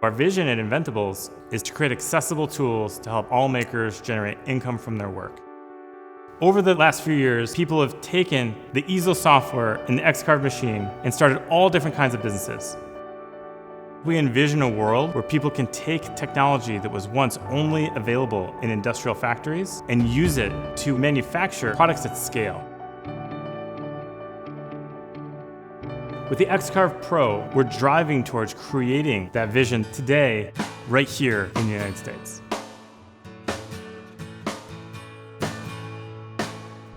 Our vision at Inventables is to create accessible tools to help all makers generate income from their work. Over the last few years, people have taken the easel software and the X-Carve machine and started all different kinds of businesses. We envision a world where people can take technology that was once only available in industrial factories and use it to manufacture products at scale. With the X-Carve Pro, we're driving towards creating that vision today, right here in the United States.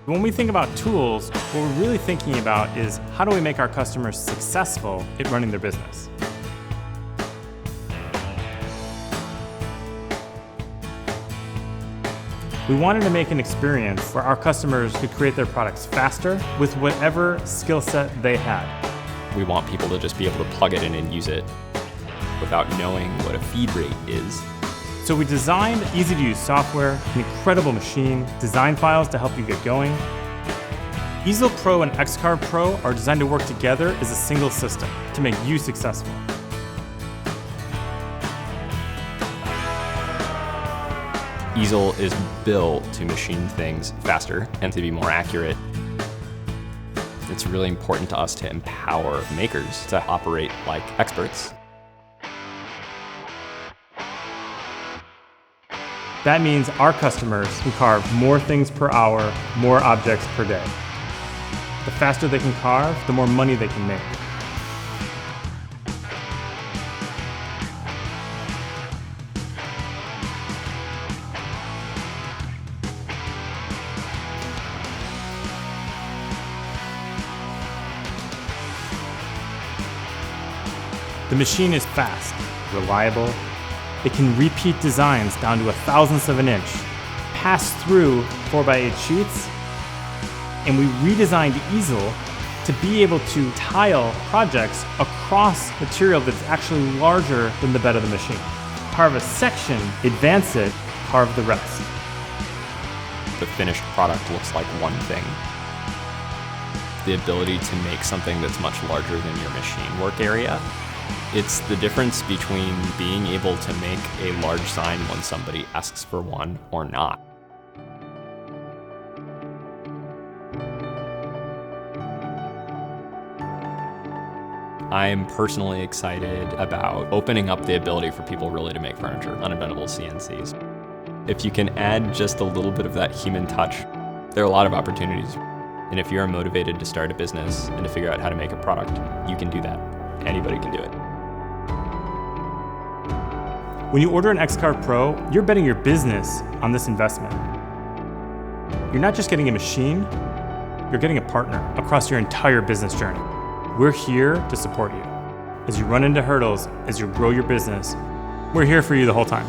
When we think about tools, what we're really thinking about is how do we make our customers successful at running their business? We wanted to make an experience where our customers could create their products faster with whatever skill set they had. We want people to just be able to plug it in and use it without knowing what a feed rate is. So we designed easy-to-use software, an incredible machine, design files to help you get going. Easel Pro and X-Carve Pro are designed to work together as a single system to make you successful. Easel is built to machine things faster and to be more accurate. It's really important to us to empower makers to operate like experts. That means our customers can carve more things per hour, more objects per day. The faster they can carve, the more money they can make. The machine is fast, reliable. It can repeat designs down to 1/1000th of an inch, pass through 4x8 sheets, and we redesigned Easel to be able to tile projects across material that's actually larger than the bed of the machine. Carve a section, advance it, carve the rest. The finished product looks like one thing. The ability to make something that's much larger than your machine work area. It's the difference between being able to make a large sign when somebody asks for one or not. I'm personally excited about opening up the ability for people really to make furniture on Inventables CNCs. If you can add just a little bit of that human touch, there are a lot of opportunities. And if you're motivated to start a business and to figure out how to make a product, you can do that. Anybody can do it. When you order an X-Carve Pro, you're betting your business on this investment. You're not just getting a machine, you're getting a partner across your entire business journey. We're here to support you. As you run into hurdles, as you grow your business, we're here for you the whole time.